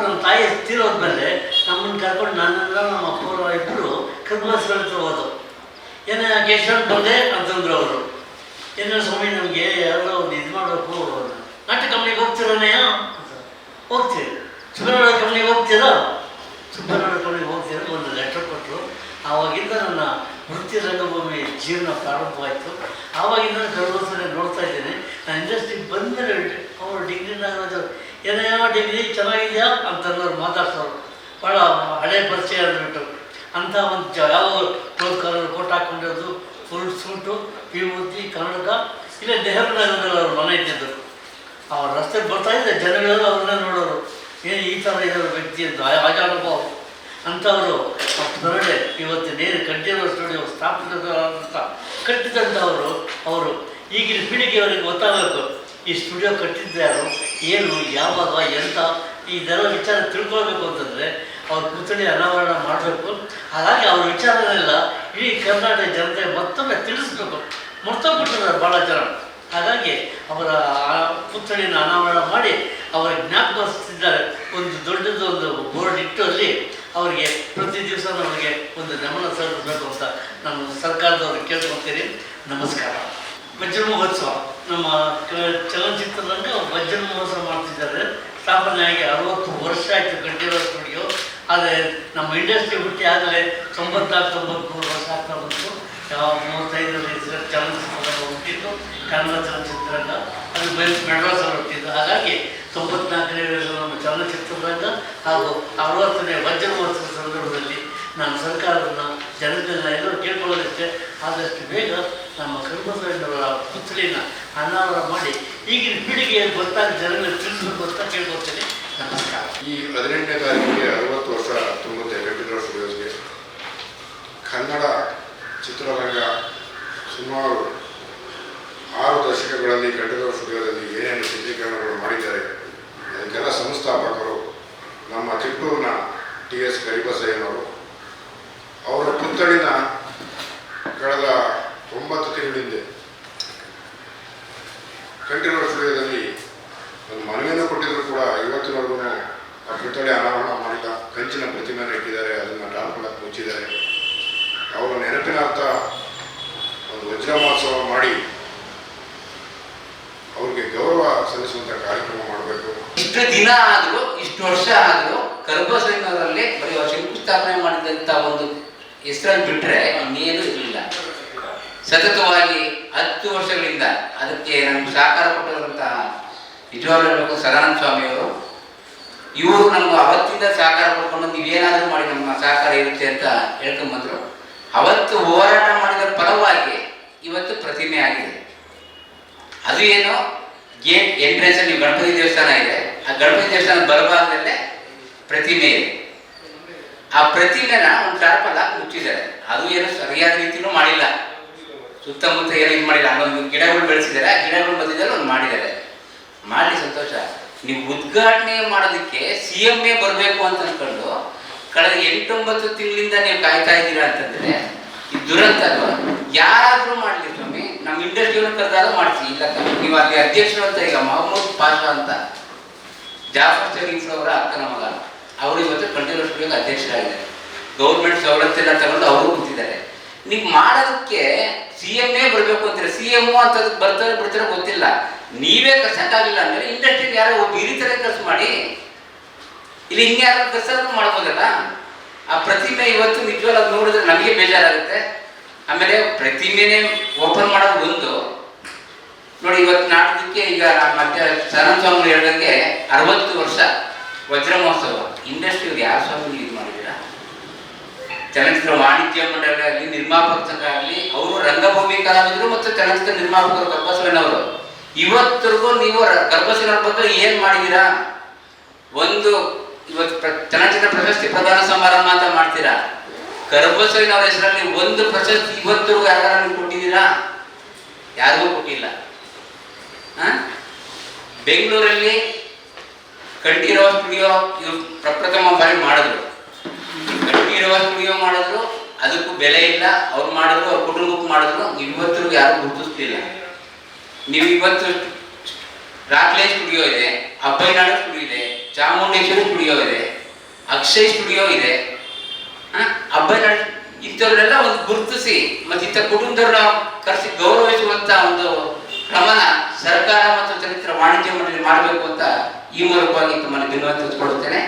ನಮ್ಮ ತಾಯಿ ತೀರೋದ್ಮೇಲೆ ನಮ್ಮನ್ನು ಕರ್ಕೊಂಡು ನನ್ನೆಲ್ಲ ನಮ್ಮ ಅಪ್ಪರು ಇಬ್ಬರು ಕರ್ಮಸ್ಗಳು ಹೋದು. ಏನೇ ಕೇಶವನ್ ಬಂದೆ ಅಂತಂದ್ರು ಅವರು. ಏನೋ ಸ್ವಾಮಿ ನಮಗೆ ಯಾರೋ ಒಂದು ಇದು ಮಾಡಬೇಕು, ನಾಟ್ಯ ಕಂಪ್ನಿಗೆ ಹೋಗ್ತಿರೋನೆಯ ಹೋಗ್ತೀವಿ, ಸುಬ್ಬನಾರಾಯಣ ಕಂಪ್ನಿಗೆ ಹೋಗ್ತೀರಾ, ಸುಬ್ಬನಾರಾಯಣ ಕಂಪ್ನಿಗೆ ಹೋಗ್ತೀರಾ ಒಂದು ಲೆಟರ್ ಕೊಟ್ಟರು. ಆವಾಗಿಂದ ನನ್ನ ವೃತ್ತಿ ರಂಗಭೂಮಿ ಜೀವನ ಪ್ರಾರಂಭವಾಯಿತು. ಆವಾಗಿಂದ ಗರ್ಭವಸನೆ ನೋಡ್ತಾ ಇದ್ದೇನೆ. ನಾನು ಇಂಡಸ್ಟ್ರಿಗೆ ಬಂದರೆ ಅವರು ಡಿಗ್ರಿನಾಗ ಏನೋ ಡಿಗ್ರಿ ಚೆನ್ನಾಗಿದೆಯಾ ಅಂತಂದವ್ರು ಮಾತಾಡ್ಸೋರು. ಭಾಳ ಹಳೆ ಪರಿಚಯ ಅಂದ್ಬಿಟ್ಟು ಅಂಥ ಒಂದು ಯಾವ ಕ್ಲೋಸ್ ಕಾಲರ್ ಕೋಟ್ ಹಾಕ್ಕೊಂಡಿರೋದು, ಫುಲ್ ಸೂಟು, ವಿಭೂತಿ, ಕನ್ನಡಕ. ಇಲ್ಲೇ ನೆಹರು ನಗರದಲ್ಲಿ ಅವ್ರ ಮನೆ ಇದ್ದಿದ್ದು. ಅವ್ರ ರಸ್ತೆಗೆ ಬರ್ತಾಯಿದ್ದೆ, ಜನಗಳೆಲ್ಲ ಅವ್ರನ್ನೇ ನೋಡೋರು, ಏನು ಈ ಥರ ಇರೋರು ವ್ಯಕ್ತಿ ಅಂತ ಆಜಾನುಭವ ಅಂಥವರು. ಹೊರಗಡೆ ಇವತ್ತಿನೇನು ಕಂಠೀರವ ಸ್ಟುಡಿಯೋ ಸ್ಥಾಪಿತ ಕಟ್ಟಿದಂಥವರು ಅವರು. ಈಗಿನ ಪೀಳಿಗೆಯವರಿಗೆ ಗೊತ್ತಾಗಬೇಕು ಈ ಸ್ಟುಡಿಯೋ ಕಟ್ಟಿದ್ದ್ಯಾರು, ಏನು, ಯಾವಾಗ, ಎಂಥ, ಇದೆಲ್ಲ ವಿಚಾರ ತಿಳ್ಕೊಳ್ಬೇಕು ಅಂತಂದರೆ ಅವ್ರ ಪುತ್ಥಳಿ ಅನಾವರಣ ಮಾಡಬೇಕು. ಹಾಗಾಗಿ ಅವ್ರ ವಿಚಾರನೆಲ್ಲ ಇಡೀ ಕರ್ನಾಟಕ ಜನತೆ ಮತ್ತೊಮ್ಮೆ ತಿಳಿಸ್ಬೇಕು. ಮರ್ತೋಗ್ಬಿಟ್ಟಿದ್ದಾರೆ ಭಾಳ ಜನ. ಹಾಗಾಗಿ ಅವರ ಪುತ್ಥಳಿನ ಅನಾವರಣ ಮಾಡಿ ಅವರ ಜ್ಞಾಪಕಿಸ್ತಿದ್ದಾರೆ. ಒಂದು ದೊಡ್ಡದು ಒಂದು ಬೋರ್ಡ್ ಇಟ್ಟು ಅಲ್ಲಿ ಅವರಿಗೆ ಪ್ರತಿ ದಿವಸ ನಮಗೆ ಒಂದು ಗಮನ ಸಲ್ಲಿಸಬೇಕು ಅಂತ ನಾನು ಸರ್ಕಾರದವ್ರಿಗೆ ಕೇಳ್ಕೊಳ್ತೀನಿ. ನಮಸ್ಕಾರ. ವಜ್ರ ಮಹೋತ್ಸವ ನಮ್ಮ ಚಲನಚಿತ್ರರಂಗ ವಜ್ರ ಮಹೋತ್ಸವ ಮಾಡ್ತಿದ್ದಾರೆ. ಸ್ಥಾಪನೆ ಆಗಿ 60 ವರ್ಷ ಆಯಿತು ಕಂಠೀರವ ಸ್ಟುಡಿಯೋ. ಆದರೆ ನಮ್ಮ ಇಂಡಸ್ಟ್ರಿ ಹುಟ್ಟಿ ಆಗಲೇ 94-93 ವರ್ಷ ಆಗ್ತಾ ಬಂತು. 35ರಲ್ಲಿ ಚಲನಚಿತ್ರರಂಗ ಹುಟ್ಟಿದ್ದು, ಕನ್ನಡ ಚಲನಚಿತ್ರರಂಗ ಅದು ಮೆಡ್ರಾಸಲ್ಲಿ ಹುಟ್ಟಿದ್ದು. ಹಾಗಾಗಿ 94ನೇ ನಮ್ಮ ಚಲನಚಿತ್ರರಂಗ ಹಾಗೂ 60ನೇ ವಜ್ರ ಮಹೋತ್ಸವ ಸಂದರ್ಭದಲ್ಲಿ ನಾನು ಸರ್ಕಾರವನ್ನು ಜನತೆಲ್ಲ ಎಲ್ಲರೂ ಕೇಳ್ಕೊಳ್ಳೋದಕ್ಕೆ ಆದಷ್ಟು ಬೇಗ ನಮ್ಮ ಕರ್ಮಸೇನವರ ಪುತ್ಥಳಿನ ಅನಾವರಣ ಮಾಡಿ ಈಗಿನ ಪೀಳಿಗೆಯಲ್ಲಿ ಗೊತ್ತಾಗಿ ಜನಗಳಿಗೆ ತಿಳಿಸಬೇಕು ಅಂತ ಕೇಳ್ಕೊಳ್ತೇನೆ. ನಮಸ್ಕಾರ. ಈ 18ನೇ ತಾರೀಕಿಗೆ 60 ವರ್ಷ ತುಂಬುತ್ತೆ ಕಂಠೀರವ ಸ್ಟುಡಿಯೋಸ್ಗೆ. ಕನ್ನಡ ಚಿತ್ರರಂಗ ಸುಮಾರು 6 ದಶಕಗಳಲ್ಲಿ ಕಂಠೀರವ ಸ್ಟುಡಿಯೋದಲ್ಲಿ ಏನೇನು ಚಿತ್ರೀಕರಣಗಳು ಮಾಡಿದ್ದಾರೆ ಅದಕ್ಕೆಲ್ಲ ಸಂಸ್ಥಾಪಕರು ನಮ್ಮ ಚಿತ್ತೂರಿನ TS ಕರಿಬಸಯ್ಯನವರು. ಅವರ ಪುತ್ಥಳಿನ ಕಳೆದ 9 ತಿಂಗಳ ಹಿಂದೆ ಕಂಠೀರವ ಸ್ಟುಡಿಯೋದಲ್ಲಿ ಒಂದು ಮನವಿಯನ್ನು ಕೊಟ್ಟಿದ್ರು ಕೂಡ ಇವತ್ತಿನವರೆಗೂ ಆ ಪುತ್ಥಳಿ ಅನಾವರಣ ಮಾಡಿಲ್ಲ. ಕಂಚಿನ ಪ್ರತಿಮೆಯನ್ನು ಇಟ್ಟಿದ್ದಾರೆ, ಅದನ್ನು ಟಾರ್ಪಲ್ ಮುಚ್ಚಿದ್ದಾರೆ. ಅವರ ನೆನಪಿನಾರ್ಥ ಒಂದು ವಜ್ರ ಮಹೋತ್ಸವ ಮಾಡಿ ಅವ್ರಿಗೆ ಗೌರವ ಸಲ್ಲಿಸುವಂಥ ಕಾರ್ಯಕ್ರಮ ಮಾಡಬೇಕು. ಇಷ್ಟು ದಿನ ಆದರೂ, ಇಷ್ಟು ವರ್ಷ ಆದರೂ ಕರ್ಬಸಯ್ಯನವರಲ್ಲಿ ಬರೀ ಶಂಕುಸ್ಥಾಪನೆ ಮಾಡಿದಂಥ ಒಂದು ಹೆಸರನ್ನು ಬಿಟ್ಟರೆ ಇನ್ನೇನು ಇರಲಿಲ್ಲ. ಸತತವಾಗಿ 10 ವರ್ಷಗಳಿಂದ ಅದಕ್ಕೆ ನಮ್ಗೆ ಸಹಕಾರ ಕೊಟ್ಟಿರುವಂತಹ ನಿಜವಾಗ್ಲೂ ಸದಾನಂದ ಸ್ವಾಮಿಯವರು. ಇವರು ನಮ್ಗೆ ಅವತ್ತಿಂದ ಸಹಕಾರ ಕೊಡ್ಕೊಂಡು ನೀವೇನಾದರೂ ಮಾಡಿ ನಮ್ಮ ಸಹಕಾರ ಇರುತ್ತೆ ಅಂತ ಹೇಳ್ಕೊಂಬಂದರು. ಅವತ್ತು ಹೋರಾಟ ಮಾಡಿದ ಫಲವಾಗಿ ಇವತ್ತು ಪ್ರತಿಮೆ ಆಗಿದೆ. ಅದು ಏನು, ಗೇಟ್ ಎಂಟ್ರೆನ್ಸ್ ನೀವು ಗಣಪತಿ ದೇವಸ್ಥಾನ ಇದೆ, ಆ ಗಣಪತಿ ದೇವಸ್ಥಾನದ ಬಲಭಾಗದಲ್ಲೇ ಪ್ರತಿಮೆ ಇದೆ. ಆ ಪ್ರತಿಮೆನ ಒಂದು ಟಾರ್ಪಲ್ ಹಾಕಿ ಮುಚ್ಚಿದ್ದಾರೆ. ಅದು ಏನು ಸರಿಯಾದ ರೀತಿಯೂ ಮಾಡಿಲ್ಲ. ಸುತ್ತಮುತ್ತ ಏನೋ ಇದು ಮಾಡಿಲ್ಲ. ಅಲ್ಲೊಂದು ಗಿಡಗಳು ಬೆಳೆಸಿದ್ದಾರೆ, ಆ ಗಿಡಗಳು ಮಧ್ಯದಲ್ಲಿ ಒಂದು ಮಾಡಿದ್ದಾರೆ. ಮಾಡಲಿ, ಸಂತೋಷ. ನೀವು ಉದ್ಘಾಟನೆ ಮಾಡೋದಕ್ಕೆ CM ಬರಬೇಕು ಅಂತ ಅಂದ್ಕೊಂಡು ಕಳೆದ 8-9 ತಿಂಗಳಿಂದ ನೀವು ಕಾಯ್ತಾ ಇದ್ದೀರಾ ಅಂತಂದ್ರೆ ಇದು ದುರಂತ ಅಲ್ವಾ? ಯಾರಾದರೂ ಮಾಡಲಿ ಸ್ವಾಮಿ, ನಮ್ಮ ಇಂಡಸ್ಟ್ರಿಯನ್ನು ಕರೆದಾಗ ಮಾಡಿಸಿ. ಇಲ್ಲ ನೀವು ಅಲ್ಲಿ ಅಧ್ಯಕ್ಷರು ಅಂತ, ಈಗ ಮೊಹಮ್ಮದ್ ಪಾಷಾ ಅಂತ ಜಾಫರ್ ಶರೀಫ್ ಅವರ ಅಕ್ಕನ ಮಗ, ಅವರು ಇವತ್ತು ಕಂಠೀರವ ಸ್ಟುಡಿಯೋಗೆ ಅಧ್ಯಕ್ಷರಾಗಿದ್ದಾರೆ. ಗೌರ್ಮೆಂಟ್ ಸವಲತ್ತೆಲ್ಲ ತಗೊಂಡು ಅವರು ಕೂತಿದ್ದಾರೆ. ನೀವು ಮಾಡೋದಕ್ಕೆ CM ಬರಬೇಕು ಅಂತಾರೆ. CM ಅಂತದಕ್ಕೆ ಬರ್ತಾರೆ ಬಿಡ್ತಾರೆ ಗೊತ್ತಿಲ್ಲ. ನೀವೇ ಕರ್ಸಕ್ಕಾಗಿಲ್ಲ ಅಂದರೆ ಇಂಡಸ್ಟ್ರಿಗೆ ಯಾರೋ ಒಬ್ಬ ಹಿರಿತರೆ ಖರ್ಚು ಮಾಡಿ, ಇಲ್ಲಿ ಹಿಂಗೆ ಯಾರು ಕರ್ಸಾದ್ರೂ ಮಾಡ್ಬೋದಲ್ಲ. ಆ ಪ್ರತಿಮೆ ಇವತ್ತು ನಿಜವಾಗ್ಲೂ ಅದು ನೋಡಿದ್ರೆ ನಮಗೆ ಬೇಜಾರಾಗುತ್ತೆ. ಆಮೇಲೆ ಪ್ರತಿಮೆನೇ ಓಪನ್ ಮಾಡೋದು ಒಂದು ನೋಡಿ. ಇವತ್ತು ನಾಟಕಕ್ಕೆ ಈಗ ಮತ್ತೆ ಸದಾನಂದ ಸ್ವಾಮಿ ಹೇಳ್ದಂಗೆ 60 ವರ್ಷ ವಜ್ರ ಮಹೋತ್ಸವ. ಇಂಡಸ್ಟ್ರಿ ಯಾರು ಸ್ವಾಮಿ ನೀವು ಇದು ಮಾಡಿದ್ದೀರಾ? ಚಲನಚಿತ್ರ ವಾಣಿಜ್ಯ ಮಂಡಳಿ ಆಗಲಿ, ನಿರ್ಮಾಪಕ ಸಂಘ ಆಗಲಿ, ಅವರು ರಂಗಭೂಮಿ ಕಲಾವಿದರು ಮತ್ತು ಚಲನಚಿತ್ರ ನಿರ್ಮಾಪಕರು ಕರ್ಬಸಯ್ಯನವರು. ಇವತ್ತರೆಗೂ ನೀವು ಕರ್ಬಸಯ್ಯನವ್ರ ಬಗ್ಗೆ ಏನು ಮಾಡಿದ್ದೀರಾ? ಒಂದು ಇವತ್ತು ಚಲನಚಿತ್ರ ಪ್ರಶಸ್ತಿ ಪ್ರದಾನ ಸಮಾರಂಭ ಅಂತ ಮಾಡ್ತೀರಾ, ಕರ್ಬಸಯ್ಯನವರ ಹೆಸರಲ್ಲಿ ಒಂದು ಪ್ರಶಸ್ತಿ ಇವತ್ತರೆಗೂ ಯಾರು ನೀವು ಕೊಟ್ಟಿದ್ದೀರಾ? ಯಾರಿಗೂ ಕೊಟ್ಟಿಲ್ಲ. ಬೆಂಗಳೂರಲ್ಲಿ ಕಂಠೀರವ ಸ್ಟುಡಿಯೋ ಇವರು ಪ್ರಪ್ರಥಮ ಬಾರಿ ಮಾಡಿದ್ರು. ಕಂಠೀರವ ಸ್ಟುಡಿಯೋ ಮಾಡಿದ್ರು, ಅದಕ್ಕೂ ಬೆಲೆ ಇಲ್ಲ. ಅವ್ರು ಮಾಡಿದ್ರು, ಅವ್ರ ಕುಟುಂಬಕ್ಕೆ ಮಾಡಿದ್ರು. ಇವತ್ತರೆಗೂ ಯಾರು ಗುರುತಿಸ್ತಿಲ್ಲ. ನೀವು ಇವತ್ತು ರಾಕ್ಲೇ ಸ್ಟುಡಿಯೋ ಇದೆ, ಅಬ್ಬಯ್ಯನಾಡು ಸ್ಟುಡಿಯೋ ಇದೆ, ಚಾಮುಂಡೇಶ್ವರಿ ಸ್ಟುಡಿಯೋ ಇದೆ, ಅಕ್ಷಯ್ ಸ್ಟುಡಿಯೋ ಇದೆ. ಅಬ್ಬಯ್ಯನಾಡು ಇಂಥವ್ರೆಲ್ಲ ಒಂದು ಗುರುತಿಸಿ ಮತ್ತೆ ಇಂಥ ಕುಟುಂಬದವ್ರನ್ನ ಕರೆಸಿ ಗೌರವಿಸುವಂತ ಒಂದು ಕ್ರಮನ ಸರ್ಕಾರ ಮತ್ತು ಚರಿತ್ರ ವಾಣಿಜ್ಯ ಮಂಡಳಿ ಮಾಡಬೇಕು ಅಂತ ಈ ಮೂಲಕವಾಗಿ ತಮ್ಮನ್ನು ಧನ್ಯವಾದ ತಿಳಿಸ್ಕೊಡುತ್ತೇನೆ.